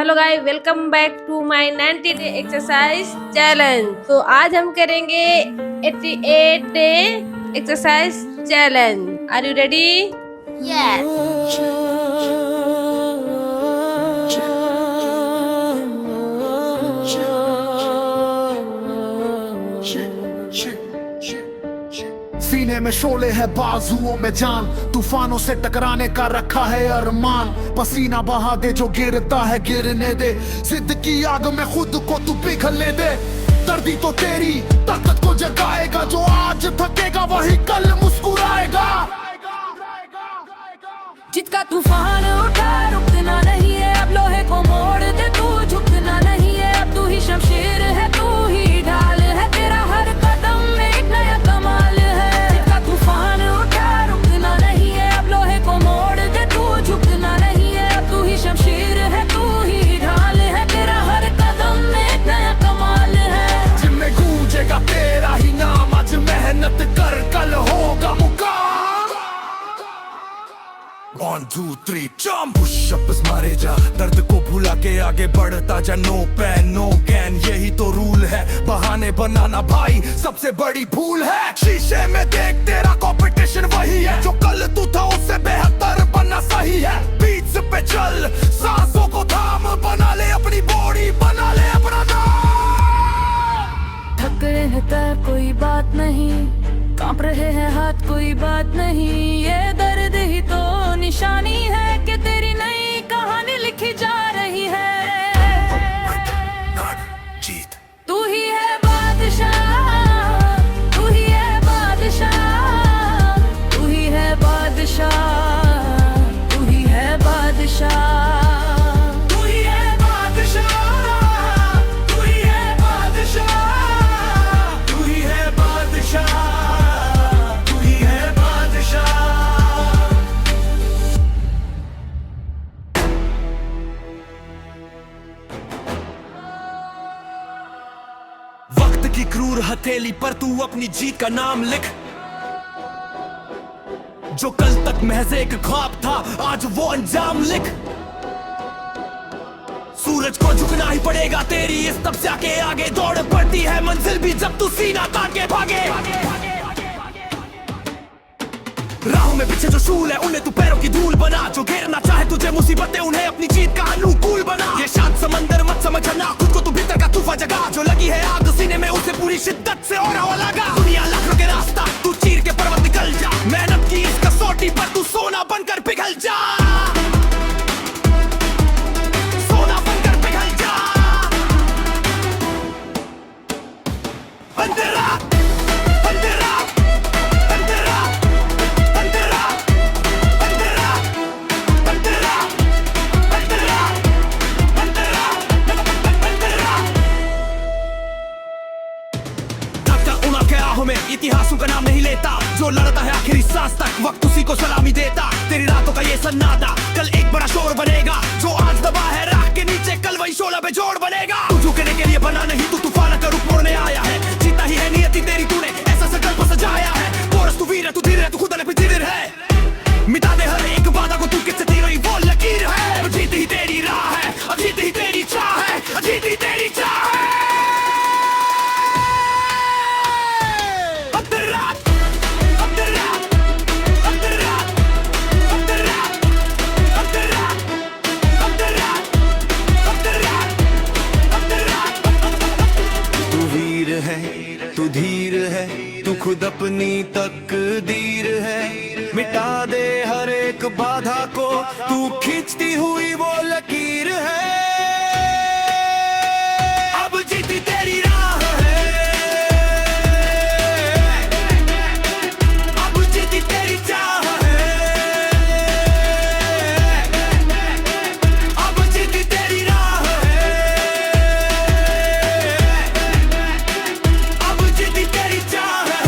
Hello guys, welcome back to my 90 day exercise challenge. तो आज हम करेंगे 88 day exercise challenge. Are you ready? Yes. सीने में शोले है, बाजुओं में जान, तूफानों से टकराने का रखा है अरमान। पसीना बहा दे जो गिरता है गिरने दे, जिद की आग में खुद को तू पिघलने दे। दर्दी तो तेरी ताकत को जगाएगा, जो आज थकेगा वही कल मुस्कुराएगा। जिद का तूफान उठा, रुकना नहीं है अब, लोहे को मोड़ दे तू, झुकना नहीं है अब, तू ही शमशीर है, तू ही ढाल है, तेरा हर कदम में एक नया कमाल है। जिद का तूफान उठा, रुकना नहीं है अब, लोहे को मोड़ दे तू, झुकना नहीं है अब, तू ही शमशीर है, तू ही ढाल है, तेरा हर कदम में एक नया कमाल है। जिनमें गूंजेगा तेरा ही नाम, आज मेहनत कर कल होगा मुकाम। 1 2 3 जंप, पुशअप मारे जा, दर्द को भुला के आगे बढ़ता जा। नो पेन नो गैन, यही तो रूल है, बहाने बनाना भाई सबसे बड़ी भूल है। शीशे में देख तेरा कंपटीशन वही है, जो कल तू था उससे बेहतर बनना सही है। बीट्स पे चल, सांसों को थाम, बना ले अपनी बॉडी, बना ले अपना नाम। थक रहे हैं पैर कोई बात नहीं, कांप रहे हैं हाथ कोई बात नहीं, ये दर्द ही तो निशानी है कि तेरी नई कहानी लिखी जा रही है। जीत तू ही है बादशाह, तू ही है बादशाह, तू ही है बादशाह, तू ही है बादशाह। वक्त की क्रूर हथेली पर तू अपनी जीत का नाम लिख, जो कल तक महज एक ख्वाब था आज वो अंजाम लिख। सूरज को झुकना ही पड़ेगा तेरी इस तपस्या के आगे, दौड़ पड़ती है मंजिल भी जब तू सीना तान के भागे। राहों में पीछे जो शूल है उन्हें तू पैरों की धूल बना, जो घेरना चाहे तुझे मुसीबतें उन्हें अपनी जीत का अनुकूल बना। ये शांत समंदर मत समझना, खुद को तू भीतर का तूफान जगा, जो लगी है आग सीने में उसे पूरी शिद्दत से और हवा लगा। दुनिया लाखों के रास्ता तू चीर के पर्वत निकल जा, मेहनत की इस कसौटी पर तू सोना बनकर पिघल जा, सोना बनकर पिघल जा। अंधेरा अंधेरा अंधेरा अंधेरा अंधेरा अंधेरा अंधेरा अंधेरा अंधेरा। डॉक्टर उमर के आहों में इतिहासों का नाम नहीं लेता, जो लड़ता है आखिरी सांस तक वक्त उसी को सलामी देता। तेरी रातों का ये सन्नाटा कल एक बड़ा शोर बनेगा, जो आज दबा है राख के नीचे कल वही शोला पे जोड़ बनेगा। तू झुकने के लिए बना नहीं, तू तूफान का रुख मोड़ने आया है, जीता ही है नियति तेरी, तूने ऐसा संकल्प सजाया है। कोरस तू वीर है, तू धीर है, तू खुदा ने जिगर है, मिटा दे हर एक वादा को, तू किससे तीर रही वो लकीर है। अब जीत ही तेरी राह है, अब जीत ही तेरी चाह है, अब जीत ही तेरी चाह है। तू धीर है, तू खुद अपनी तकदीर है, मिटा दे हर एक बाधा को, तू खींचती हुई वो लकीर है। अब जीती तेरी राह है, अब जीती तेरी चाह है, अब जीती तेरी राह है, अब जीती तेरी चाह है।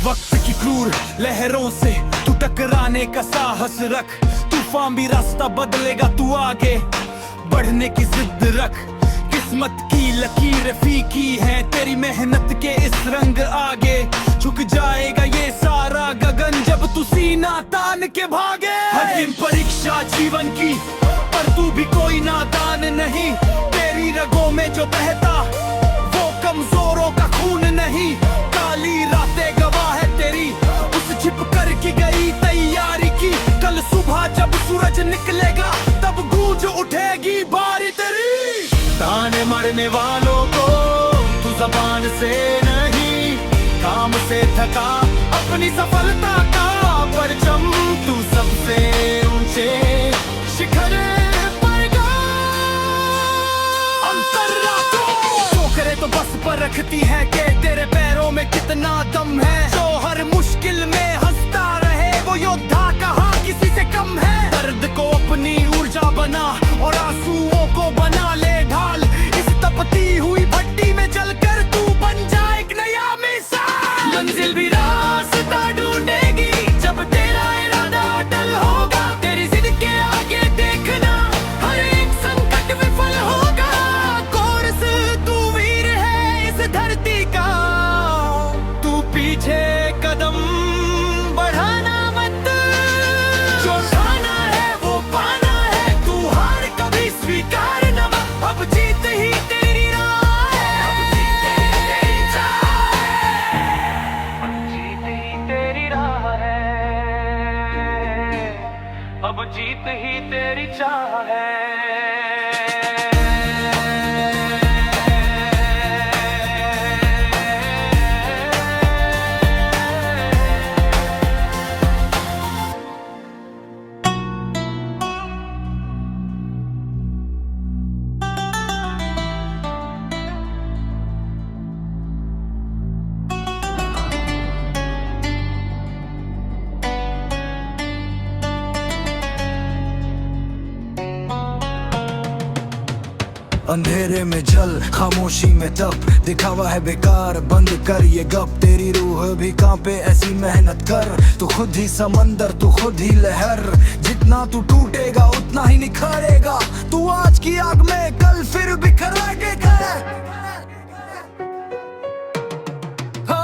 वक्त की क्रूर लहरों से तू टकराने का साहस रख, तूफान भी रास्ता बदलेगा, तू आगे बढ़ने की जिद रख। किस्मत की लकीर फीकी है, तेरी मेहनत के इस रंग आगे झुक जाएगा ये सारा गगन जब तू सीना तान के भागे। अंतिम परीक्षा जीवन की, पर तू भी कोई नादान नहीं, तेरी रगों में जो बहता वो कमजोरों का खून नहीं। काली रातें गवाह है तेरी उस छिप कर की गई तैयारी की, कल सुबह जब सूरज निकलेगा तब गूंज उठेगी बारी तेरी। ताने मरने वालों को तू जबान से नहीं, काम से थका अपनी सफलता का परचम, तू सबसे ऊंचे शिखर पर गा। ठोकरें तो बस पर रखती है कि तेरे पैरों में कितना दम है, जो हर मुश्किल में हंसता रहे वो योद्धा कहाँ किसी से कम है। दर्द को अपनी ऊर्जा बना और आंसुओं को बना ले ढाल, इस तपती हुई भट्टी में जलकर तू बन जाए एक नया मिसाल। मंजिल भी रास्ता ढूंढेगी जब तेरा इरादा अटल होगा, तेरी जिद के आगे देखना हर एक संकट विफल होगा। कोर्स तू वीर है इस धरती का, तू पीछे कदम बढ़ाना मत, जो खाना है वो पाना है, तू हार कभी स्वीकार न मत। अब जीत ही तेरी राह है, अब जीत ही तेरी चाह है। अंधेरे में जल खामोशी में तप, दिखावा है बेकार बंद कर ये गप। तेरी रूह भी कांपे ऐसी मेहनत कर, तू खुद ही समंदर तू खुद ही लहर, जितना तू टूटेगा उतना ही निखरेगा। तू आज की आग में कल फिर बिखरेगा। हो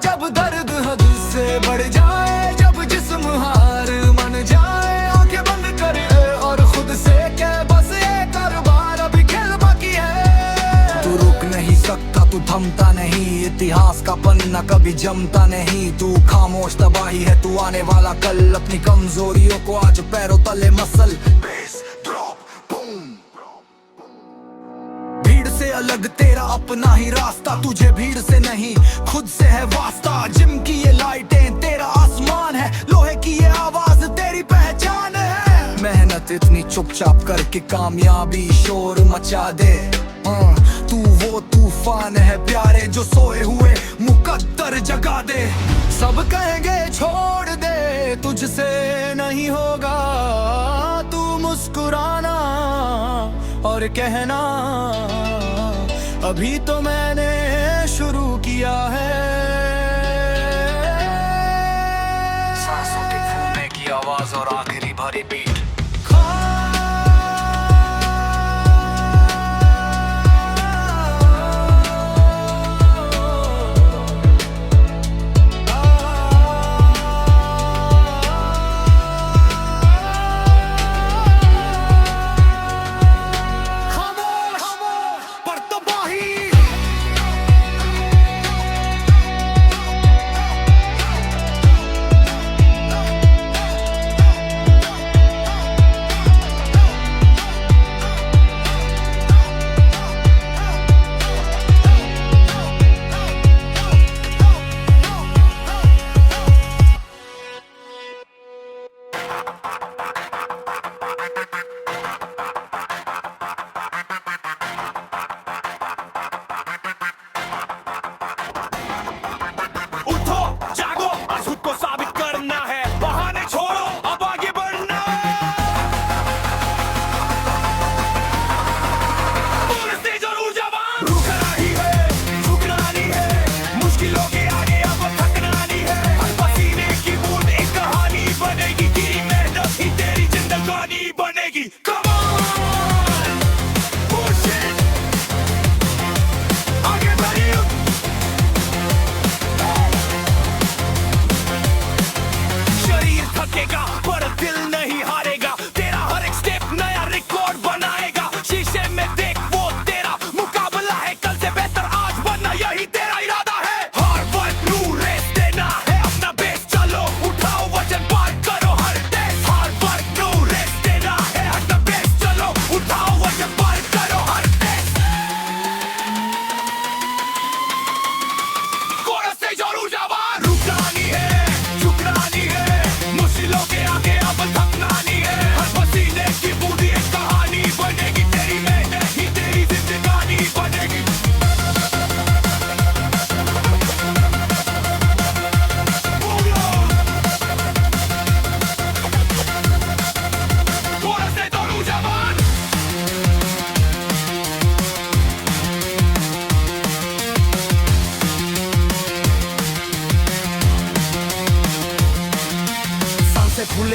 जब दर्द हद से बढ़ जाए, जब जिस्म हार मन जाए, आंखें बंद कर और खुद से कह बस ये कारोबार अभी खेल बाकी है। तू रुक नहीं सकता, तू थमता नहीं, इतिहास का पन्ना कभी जमता नहीं। तू खामोश तबाही है, तू आने वाला कल, अपनी कमजोरियों को आज पैरों तले मसल। भीड़ से अलग तेरा अपना ही रास्ता, तुझे भीड़ से नहीं खुद से है वास्ता। जिम की ये लाइटें तेरा आसमान है, लोहे की ये आवाज तेरी पहचान है। मेहनत इतनी चुपचाप करके कामयाबी शोर मचा दे। तू वो तूफान है प्यारे जो सोए हुए मुकद्दर जगा दे। सब कहेंगे छोड़ दे तुझसे नहीं होगा, तू मुस्कुराना और कहना अभी तो मैंने शुरू किया है। सांसों के फूलने की आवाज और आखिरी भरी बीट।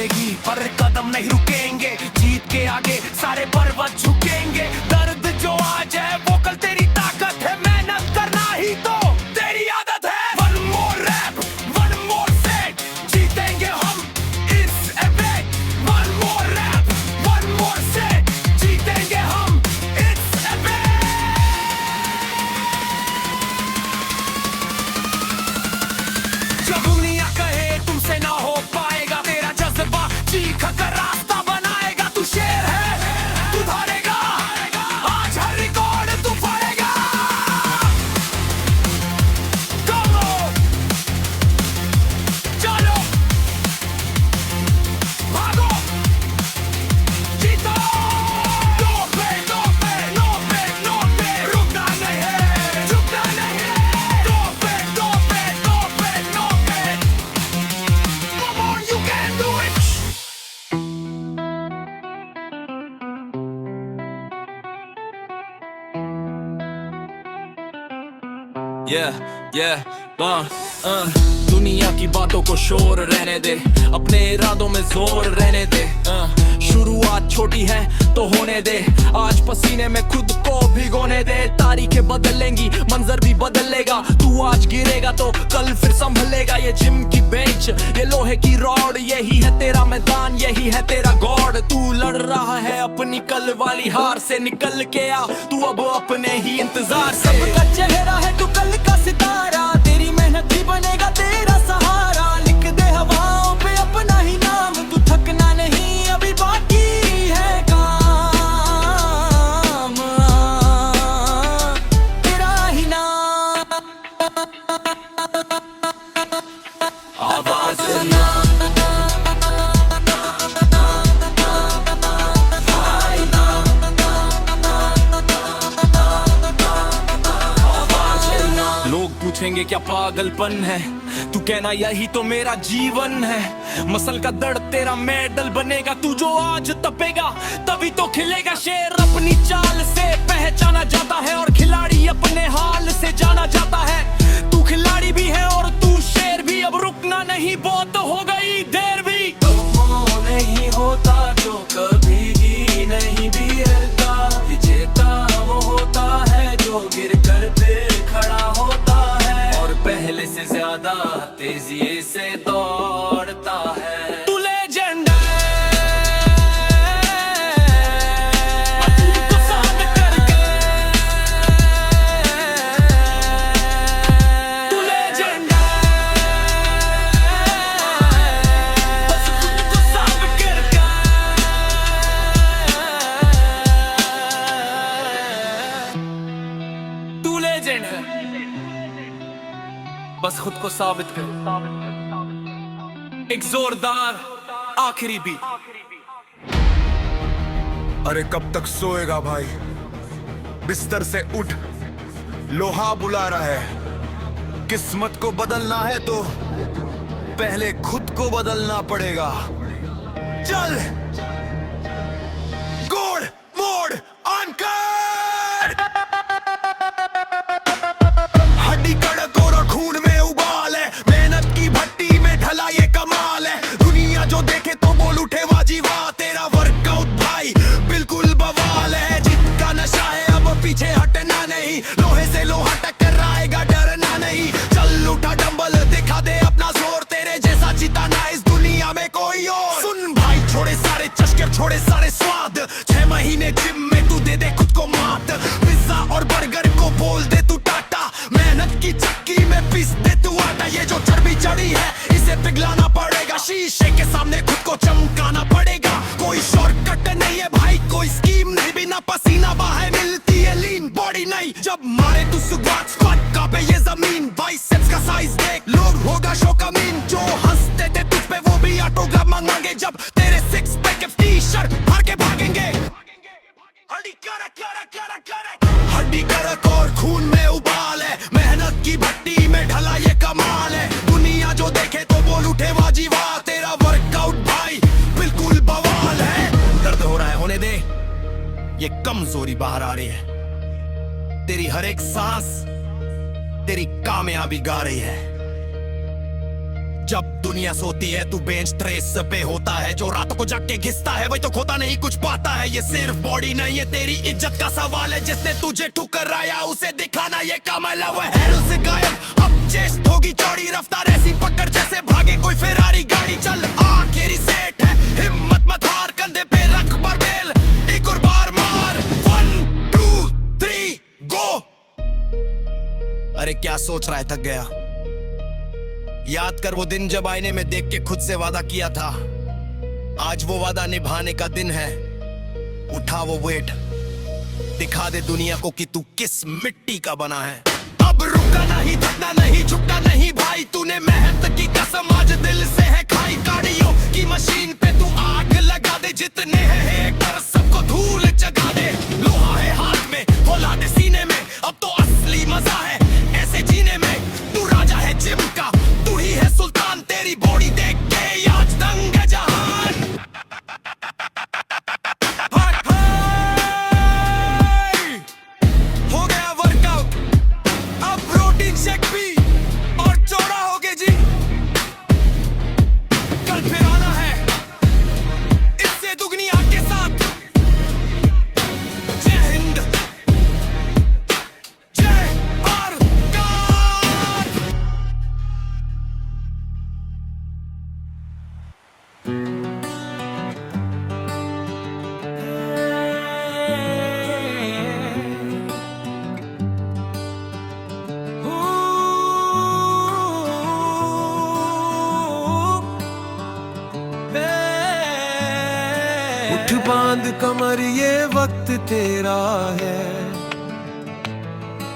बदलेगी पर कदम नहीं रुकेंगे, जीत के आगे सारे पर्वत झुकेंगे। दर्द जो आज है वो कल तेरी ताकत है, मेहनत करना ही तो तेरी आदत है। One more rap, one more set, जीतेंगे हम इस event। One more rap, one more set, जीतेंगे हम इस event। जब दुनिया कहे तुमसे ना हो पाएगा, तेरा जज्बा चीख कर रास्ता बनाएगा। तू शेर है, तू धारेगा, आज हर रिकॉर्ड तू फाड़ेगा। Come on, चलो भागो, जीतो। नो पे, नो पे, नो पे, नो पे, रुकना नहीं है, झुकना नहीं है। नो पे, नो पे, नो पे, नो पे, come on, you can do it। दुनिया की बातों को शोर रहने दे, अपने इरादों में जोर रहने दे। शुरुआत छोटी है तो होने दे, आज पसीने में खुद को भिगोने दे। तारीखें बदलेंगी, मंजर भी बदलेगा। तू आज गिरेगा तो कल फिर संभलेगा। ये जिम की बेंच, ये लोहे की रॉड, यही है तेरा मैदान, यही है तेरा गॉड। तू लड़ रहा है अपनी कल वाली हार से, निकल के आ तू अब अपने ही इंतजार से। सबका चेहरा है तू कल का सितारा, तेरी मेहनत ही बनेगा तेरा सहारा। लिख दे हवाओं पे अपना ही नाम, तू थकना नहीं, अभी बाकी है काम। तेरा ही नाम, आवाज ना लोग पूछेंगे क्या पागलपन है, तू कहना यही तो मेरा जीवन है। मसल का दर्द तेरा मेडल बनेगा, तू जो आज तपेगा तभी तो खिलेगा। शेर अपनी चाल से पहचाना जाता है और खिलाड़ी अपने हाल से जाना जाता है। तू खिलाड़ी भी है और तू शेर भी, अब रुकना नहीं, बहुत हो गई देर भी। वो नहीं होता जो कभी नहीं भी हारता, विजेता वो होता है जो गिर कर फिर खड़ा होता है और पहले से ज्यादा तेजी से दौड़ता है। तू लेजेंड है, तुमको साबित करके। तू लेजेंड है, बस तुमको साबित करके। तू लेजेंड है, बस खुद को साबित कर। एक जोरदार आखिरी बीट। अरे कब तक सोएगा भाई, बिस्तर से उठ, लोहा बुला रहा है। किस्मत को बदलना है तो पहले खुद को बदलना पड़ेगा। चल गोड़ मोड़ अनकट, हड्डी कड़क और खून में उबाल है, मेहनत की भट्टी में ढला ये कमाल है। दुनिया जो देखे तो बोल उठे वाजी वाह, तेरा वर्कआउट भाई बिल्कुल बवाल है। जिसका नशा है अब पीछे हटना नहीं, लोहे से लोहा टकराएगा डरना नहीं। चल उठा डंबल दिखा दे अपना जोर, तेरे जैसा जिताना इस दुनिया में कोई और। सुन भाई, छोड़े सारे चस्के छोड़े सारे स्वाद, 6 महीने जिम में तू दे दे खुद को मात। पिज्जा और बर्गर को बोल दे तू टाटा, मेहनत की चक्की में पीस दे तू आटा। ये जो चर्बी चढ़ी है इसे पिघलाना पड़ेगा, शीशे के सामने खुद को चमकाना पड़ेगा। कोई शॉर्टकट नहीं है भाई, कोई स्कीम नहीं, बिना पसीना बहाए मिलती है लीन बॉडी नहीं। जब मारे तू स्क्वाट कांपे ये जमीन, बाइसेप्स का साइज देख, लोग होगा शो का मीन। जो हंसते थे तुझ पे वो भी ऑटोग्राफ मांगेंगे, जब तेरे सिक्स पैक टी-शर्ट फाड़ के भागेंगे। हड्डी कड़क और खून में उबाल है, मेहनत की भट्टी में ढला ये कमाल है। दुनिया जो देखे तो बोल उठे वाजी वाह, तेरा वर्कआउट भाई बिल्कुल बवाल है। दर्द हो रहा है होने दे, ये कमजोरी बाहर आ रही है। तेरी हर एक सांस तेरी कामयाबी गा रही है। जब दुनिया सोती है तू बेंच ट्रेस पे होता है, जो रातों को जाग के घिसता है वही तो खोता नहीं कुछ पाता है। ये सिर्फ बॉडी नहीं है तेरी इज्जत का सवाल है, जिसने तुझे ठुकराया उसे दिखाना ये कमाल है। वो है उससे गायब अब चेस्ट होगी चौड़ी, रफ्तार ऐसी पकड़ जैसे भागे कोई फेरारी गाड़ी। चल आखिरी सेट है हिम्मत मत हार, कंधे पे रख बरबेल एक और बार मार। 1 2 3 गो। अरे क्या सोच रहा है, थक गया? याद कर वो दिन जब आईने में देख के खुद से वादा किया था, आज वो वादा निभाने का दिन है। उठा वो वेट, दिखा दे दुनिया को कि तू किस मिट्टी का बना है। अब रुकना नहीं, थकना नहीं, झुकना नहीं भाई, तूने मेहनत की कसम आज दिल से है खाई। कार्डियो की मशीन पे तू आग लगा दे, जितने हैं हेटर सबको धूल जगा दे। लोहा है हाथ में, औलाद सीने में, अब तो असली मजा है ऐसे जीने में। तू राजा है जिम का, तू ही है सुल्तान, तेरी बॉडी देख के आज दंग है जहान। हाय हाय, हो गया वर्कआउट, अब प्रोटीन शेक पी और चौड़ा हो गए जी। कल फिर आना है इससे दुगनी आग के साथ। जय हिंद, जय भारत। उठ बांध कमर ये वक्त तेरा है,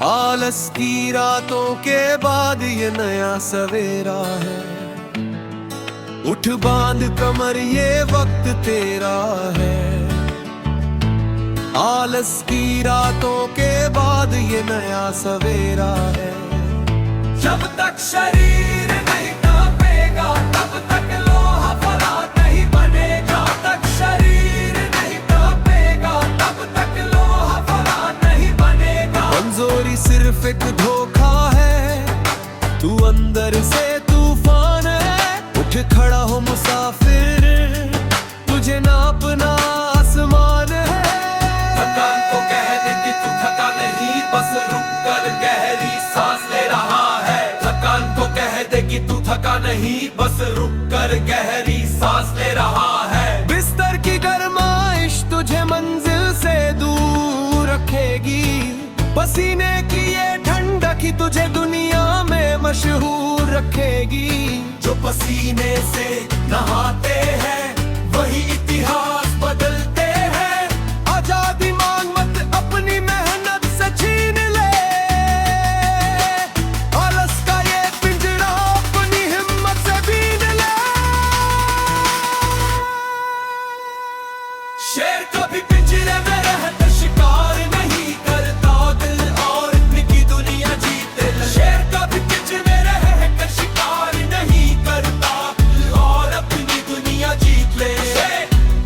आलस की रातों के बाद ये नया सवेरा है। उठ बांध कमर ये वक्त तेरा है, आलस की रातों के बाद ये नया सवेरा है। जब तक शरीर नहीं कांपेगा तब तक लोहा फौलाद नहीं बनेगा। तक शरीर नहीं कांपेगा तब तक लोहा फौलाद नहीं बनेगा। कमजोरी सिर्फ एक धोखा है, तू अंदर से तूफान है। उठ खड़ा हो मुसाफिर, तुझे नापना आसमान है। थकान को कह दे कि तू थका नहीं, बस रुक कर गहरी सांस ले रहा है। थकान को कह दे कि तू थका नहीं, बस रुक कर गहरी सांस ले रहा है। बिस्तर की गर्माइश तुझे मंजिल से दूर रखेगी, पसीने की ये ठंडक ही तुझे दुनिया में मशहूर रखेगी। जो पसीने से नहाते हैं वही इतिहास बदलते हैं। आजादी मांग मत अपनी मेहनत से छीन ले, आलस का ये पिंजरा अपनी हिम्मत से बीन ले। शेर कभी पिंजरे में रहता शिकार नहीं करता, दिल और निकी दुनिया जीते। शेर कभी पिंजरे में रहकर शिकार नहीं करता, दिल और अपनी दुनिया जीत ले।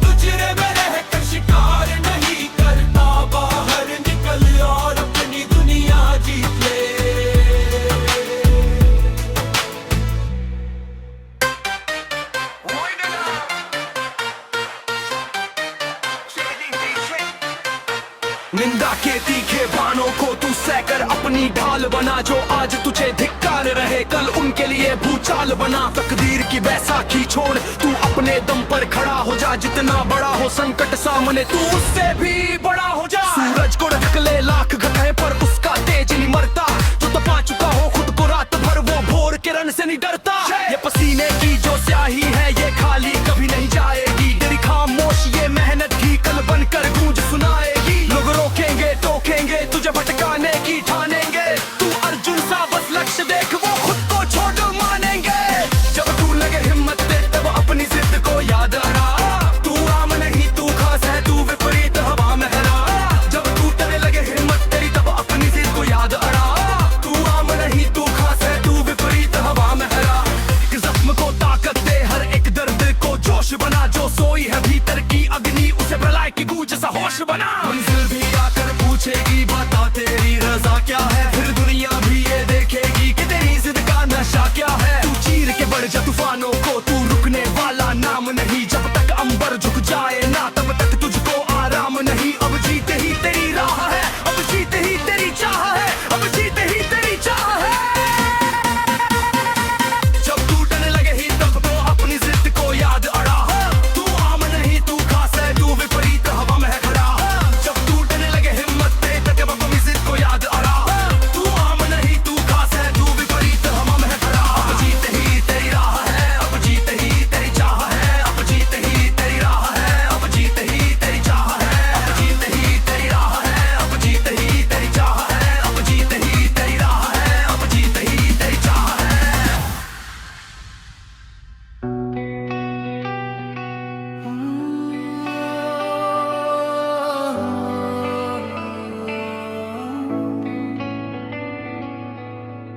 पिंजरे में रहकर शिकार नहीं करता, बाहर निकल और अपनी दुनिया जीत ले। निंदा के तीखे बाणों को तू सहकर अपनी ढाल बना, जो आज तुझे धिक्कार रहे कल उनके लिए भूचाल बना। तकदीर की बैसाखी छोड़ तू अपने दम पर खड़ा हो जा, जितना बड़ा हो संकट सामने तू उससे भी बड़ा हो जा। सूरज को रख ले लाख घटाए पर उसका तेज नहीं मरता, जो तपा चुका हो खुद को रात भर वो भोर किरण से नहीं डरता। ये पसीने की जो स्याही है ये खाली कभी नहीं जाएगी, तेरी खामोश ये मेहनत ही कल बनकर गूंज सुनाएगी। लोग रोकेंगे टोकेंगे तुझे भटकाने की ठानेंगे, तू अर्जुन सा बस लक्ष्य देख वो खुद को छोड़ मानेंगे। जब तू लगे हिम्मत दे तब अपनी जिद को याद रखा, तू आम नहीं तू खास है, तू विपरीत हवा में हरा। जब टूटने लगे हिम्मत तेरी तब अपनी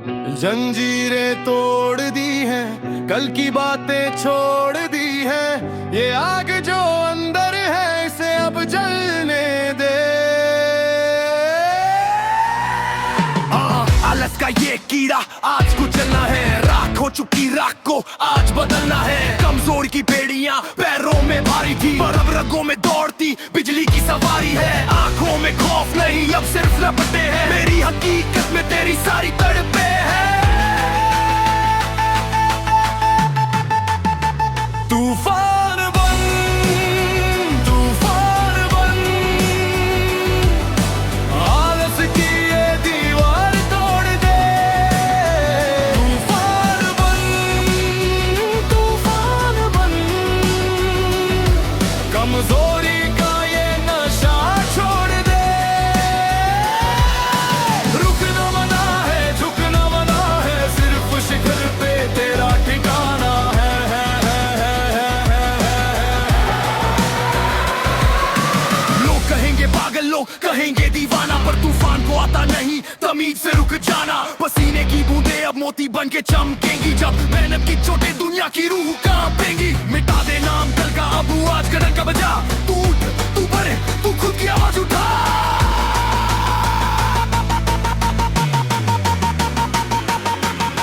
जंजीरें तोड़ दी हैं, कल की बातें छोड़ दी हैं। ये आग जो अंदर है इसे अब जलने दे। आलस का ये कीड़ा आज कुचलना है, राख हो चुकी राख को आज बदलना है। कमजोर की बेड़ियां पैरों में भारी थी, पर अब रगों में दौड़ती बिजली की सवारी है। आंखों में खौफ नहीं अब सिर्फ लपटे हैं, मेरी हकीकत में तेरी सारी तड़पे है। तूफान बन, तूफान बन, आलस की ये दीवार तोड़ दे। तूफान बन, तूफान बन, कमजोरी का ये नशा छोड़ दे। रुकना मना है, झुकना मना है, सिर्फ शिखर पे तेरा ठिकाना है। पागल लोग कहेंगे दीवाना, पर तूफान को आता नहीं तमीज से रुक जाना। पसीने की बूंदें अब मोती बन के चमकेंगी, जब मेहनत की चोटें दुनिया की रूह कांपेंगी। मिटा दे नाम कल का, अब आज का डंका बजा। तू उठ, तू बढ़े, तू खुद की आवाज उठा।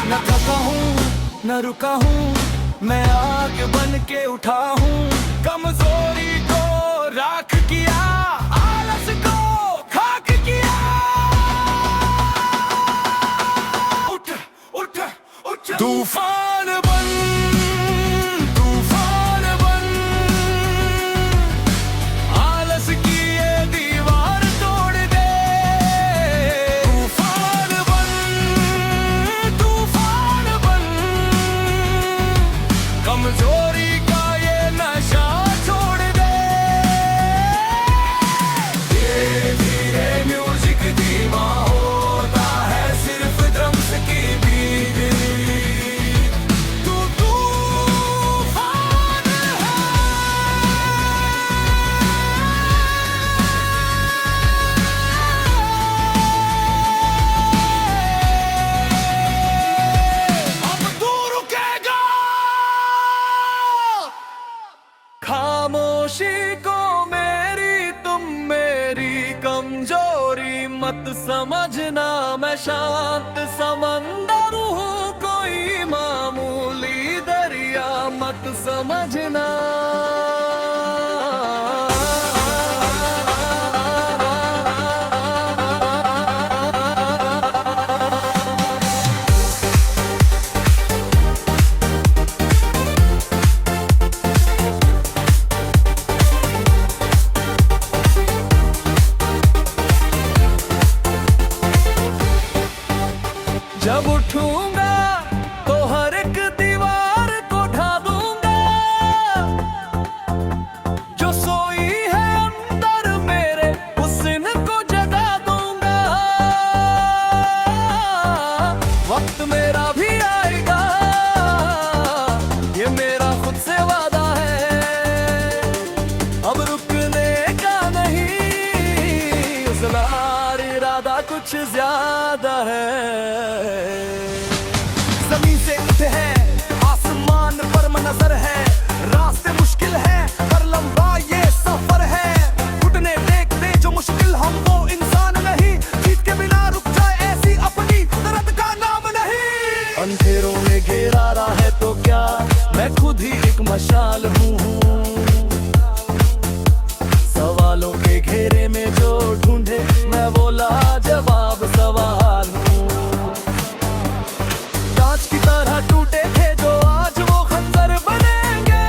न थका हूँ न रुका हूँ, मैं आग बन के उठा हूँ। कमजोरी को राख किया, आलस को खाक किया। उठ उठ उठ, तूफान बन, तूफान बन, आलस की ये दीवार तोड़ दे। तूफान बन, तूफान बन, कमजोरी का ये नशा छोड़ दे। धीरे धीरे म्यूजिक धीमा होता है, सिर्फ ड्रम्स की बीट। तू तूफान है। अब तू रुकेगा। खामोशी को मेरी तुम मेरी कमजोरी मत समझना, मैं शांत समंदर हूँ, कोई मामूली दरिया मत समझना। जब उठूंगा तो हर एक दीवार को ढा दूंगा, जो सोई है अंदर मेरे उस को जगा दूंगा। वक्त मेरा भी आएगा, ये मेरा खुद से वादा है। अब रुकने का नहीं, उस लार इरादा कुछ ज्यादा है। जमीन से उठे हैं आसमान पर नजर है, रास्ते मुश्किल है पर लंबा ये सफर है। घुटने देख दे जो मुश्किल, हम वो इंसान नहीं, जीत के बिना रुक जाए ऐसी अपनी दर्द का नाम नहीं। अंधेरों में घेरा रहा है तो क्या, मैं खुद ही एक मशाल हूँ। सवालों के घेरे में जो ढूंढे, मैं वो लाजवाब सवाल हूँ। कांच की तरह टूटे थे जो आज वो खंजर बनेंगे,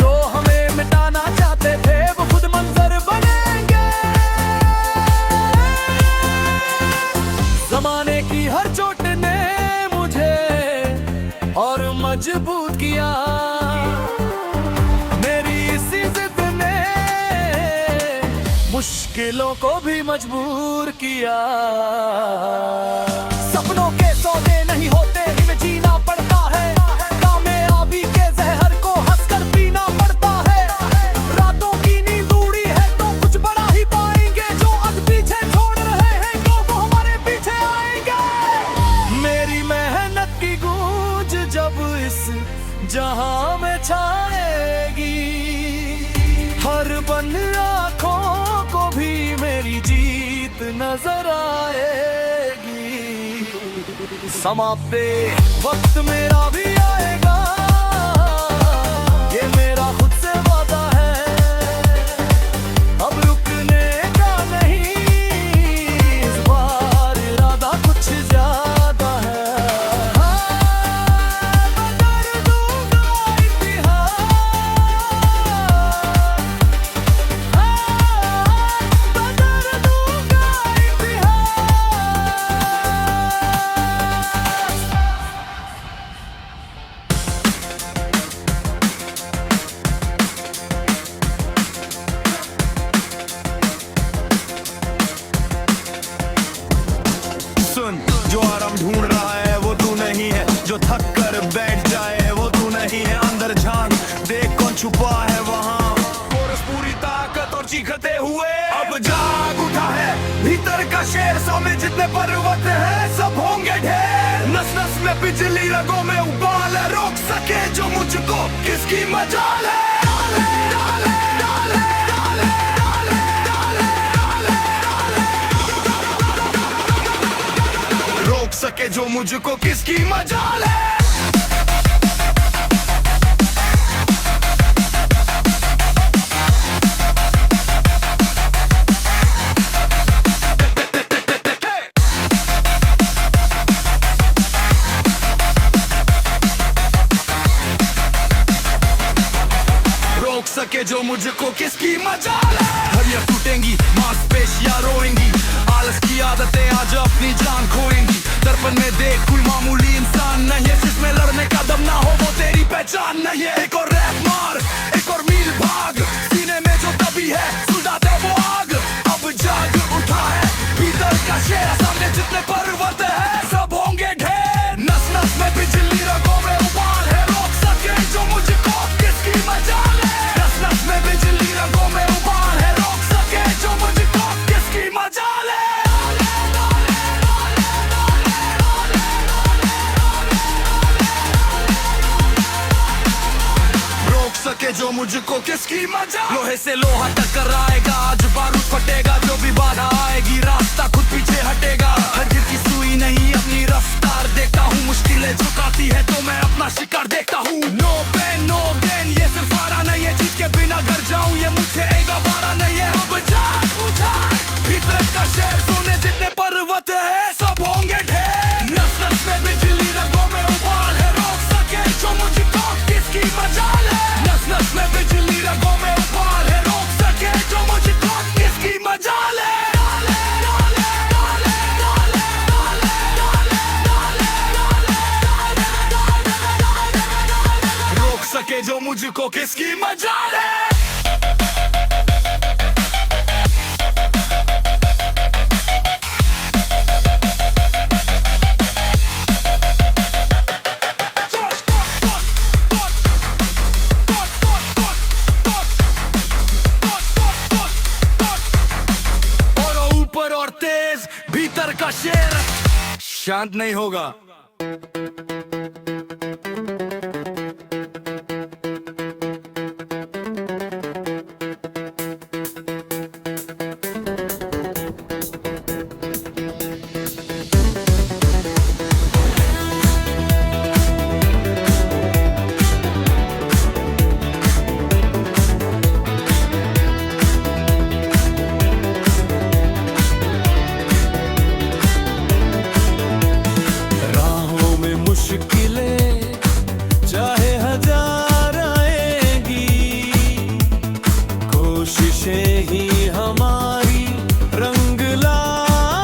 जो हमें मिटाना चाहते थे वो खुद मंजर बनेंगे। जमाने की हर चोट ने मुझे और मजबूत किया, मेरी इसी जिद ने मुश्किलों को भी मजबूर किया। सपनों के सौदे नहीं होते, इन्हें जीना पड़ता है। कामयाबी के जहर को हंसकर पीना पड़ता है। रातों की नींद उड़ी है तो कुछ बड़ा ही पाएंगे, जो आज पीछे छोड़ रहे हैं तो वो नजर आएगी। समा पे वक्त मेरा भी आएगा, ये मेरा खुद से वादा है। अब रुकने का नहीं, इस बार इरादा कुछ ज्यादा है। बदल दूंगा इतिहास, बदल दूंगा सुन, जो आराम ढूंढ रहा है वो तू नहीं है, जो थक कर बैठ जाए वो तू नहीं है। अंदर झांक देख कौन छुपा है वहाँ, कोरस पूरी ताकत और चीखते हुए अब जाग उठा है भीतर का शेर। सामने जितने पर्वत है सब होंगे ढेर, नस नस में बिजली रगों में उबाल है। रोक सके जो मुझको किसकी मजाल है। रोक सके जो मुझको किसकी मजाल है। रोक सके जो मुझको किसकी मजाल है। हड्डियां टूटेंगी, मांसपेशियां रोएंगी, आलस की आदतें आज अपनी जान खोएंगी। दर्पण में देख कोई मामूली इंसान नहीं है, जिसमें लड़ने का दम ना हो वो तेरी पहचान नहीं है। एक और रैप मार, एक और मील भाग, सीने में जो दबी है सुलझा दे वो आग। अब जाग उठा है भीतर का शेर, सामने जितने पर्वत है सब होंगे ढेर। नस नस में बिजली रगों में उबाल है, रोक सके जो मुझको किसकी मजाल है। नस नस में बिजली रगों में उबाल है, रोक सके जो मुझको किसकी मजाल है। रोक सके जो मुझको किसकी मजाल। लोहे से लोहा टकराएगा, आज बारूद फटेगा, जो भी बाधा आएगी रास्ता खुद पीछे हटेगा। हर दिल की सुई नहीं अपनी रफ्तार देखता हूँ, मुश्किलें झुकाती है तो मैं अपना शिकार देखता हूँ। नो पेन नो गेन, ये सिर्फ हारा नहीं है, जीत के बिना घर जाऊं ये मुझसे एक बारा नहीं है। अब जाग उठा भीतर का शेर, सोने जितने पर्वत है सब होंगे ढेर। नस नस में बिजली रगों में उबाल है, रोक सके जो मुझको किसकी मजाल है। नस नस में बिजली रगों में उबाल है, रोक सके जो मुझको किसकी मजाल है। रोक सके जो मुझको किसकी मजाल है। और ऊपर और तेज भीतर का शेर शांत नहीं होगा। राहों में मुश्किलें चाहे हजार आएंगी, कोशिशें ही हमारी रंग लाएंगी।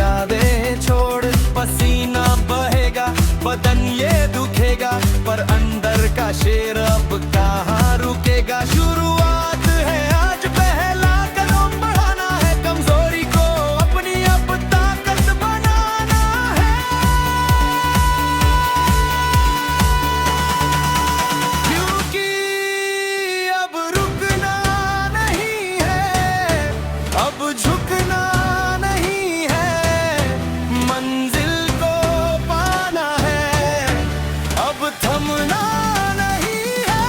यादें छोड़, पसीना बहेगा, बदन ये दुखेगा, पर अंदर का शेर अब कहाँ रुकेगा। शुरुआत है आज, पहला कदम बढ़ाना है, कमजोरी को अपनी अब ताकत बनाना है। क्योंकि अब रुकना नहीं है, अब झुकना नहीं है, मंजिल को पाना है, अब थमना नहीं है।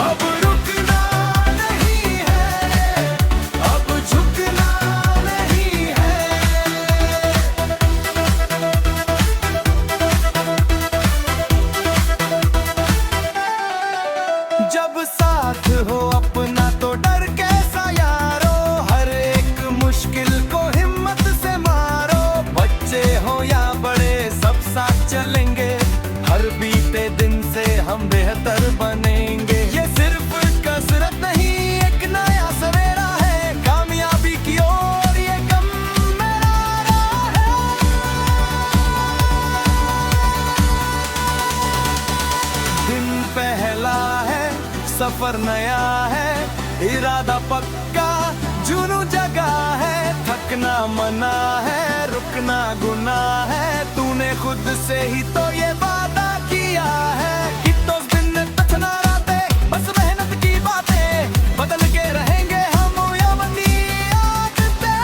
अब रुकना नहीं है, अब झुकना नहीं है। जब साथ हो अपना तो डर कैसा यारो, हर एक मुश्किल को हिम्मत से मारो। बच्चे हो या बड़े सब साथ चलेंगे, हर बीते दिन से हम बेहतर बनेंगे। ये सिर्फ कसरत नहीं, एक नया सवेरा है, कामयाबी की ओर ये कम मेरा राह है। दिन पहला है, सफर नया है, इरादा पक्का, जुनू जगा है, थकना मना है, रुकना गुनाह है। तूने खुद से ही तो ये वादा किया है कि तो दिन तछना राते, बस मेहनत की बातें, बदल के रहेंगे हम या बंदी आदतें।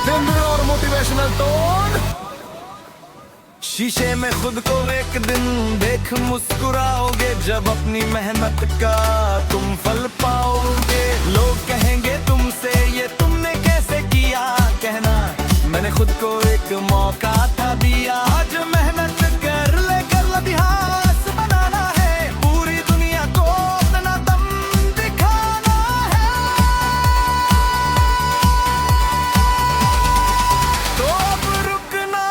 दिन और मोटिवेशनल टोन, शीशे में खुद को एक दिन देख, मुस्कुराओगे जब अपनी मेहनत का तुम फल पाओगे। लोग कहेंगे तुमसे ये तुमने कैसे किया, कहना मैंने खुद को एक मौका था दिया। आज मेहनत कर ले, कर ले इतिहास बनाना है, पूरी दुनिया को अपना दम दिखाना है। तो अब रुकना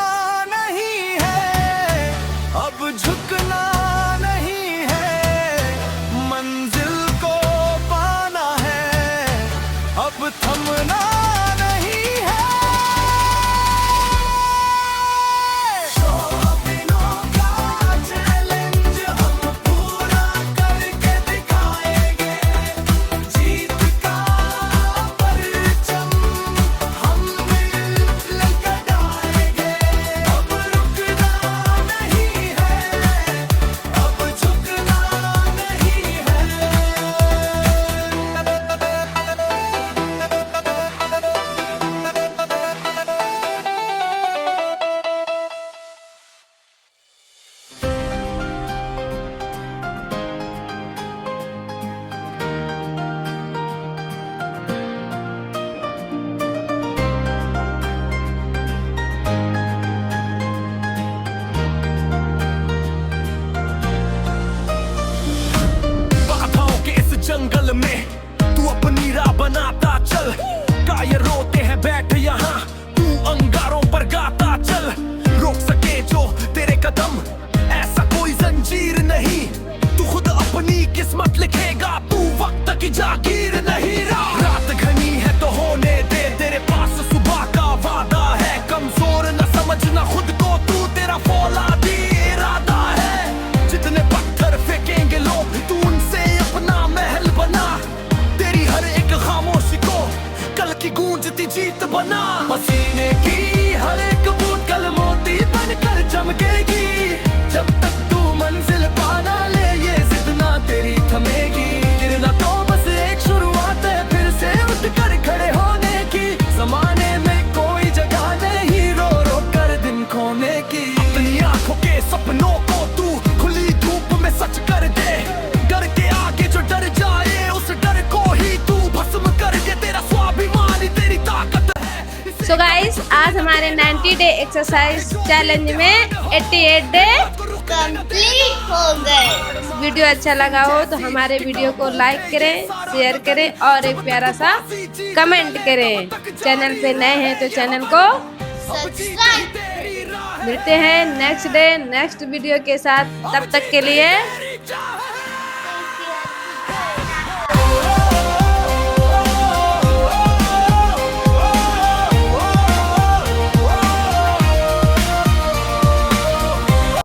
नहीं है, अब झुकना नहीं है, मंजिल को पाना है, अब थमना नहीं है। सपनों का चैलेंज हम पूरा करके दिखाएंगे, जीत का परचम हम मिलकर गाएंगे। अब रुकना नहीं है, अब झुकना नहीं है। बाधाओं के इस जंगल में तू अपनी राह बनाता चल, कायर रोते हैं बैठ यहाँ, तू अंगारों पर गाता चल। रोक सके जो तेरे कदम, ऐसा कोई जंजीर नहीं, तू खुद अपनी किस्मत लिखेगा, तू वक्त की जागीर नहीं। रात घनी है तो होने दे, तेरे पास सुबह का वादा है, कमजोर न समझना खुद को, तू तेरा फौलादी इरादा है। जितने पत्थर फेंकेंगे लोग, तू उनसे अपना महल बना, तेरी हर एक खामोशी को कल की गूंजती जीत बना। पसीने की हर एक बूंद कल मोती बनकर चमकेगी, जब तक तू मंजिल पाना ले ये जिद ना तेरी थमेगी। गिरना तो बस एक शुरुआत है, फिर से उठ कर खड़े होने की, जमाने में कोई जगह नहीं रो रो कर दिन खोने की। अपनी आंखों के सपनों को तू खुली धूप में सच कर दे, डर के आगे जो डर जाए उस डर को ही तू भस्म कर दे, तेरा स्वाभिमान ही तेरी ताकत है। सो गाइस, आज हमारे 90 डे एक्सरसाइज चैलेंज में 88 डे कंप्लीट हो गए। वीडियो अच्छा लगा हो तो हमारे वीडियो को लाइक करें, शेयर करें और एक प्यारा सा कमेंट करें। चैनल पे नए हैं तो चैनल को सब्सक्राइब मिलते हैं नेक्स्ट डे नेक्स्ट वीडियो के साथ, तब तक के लिए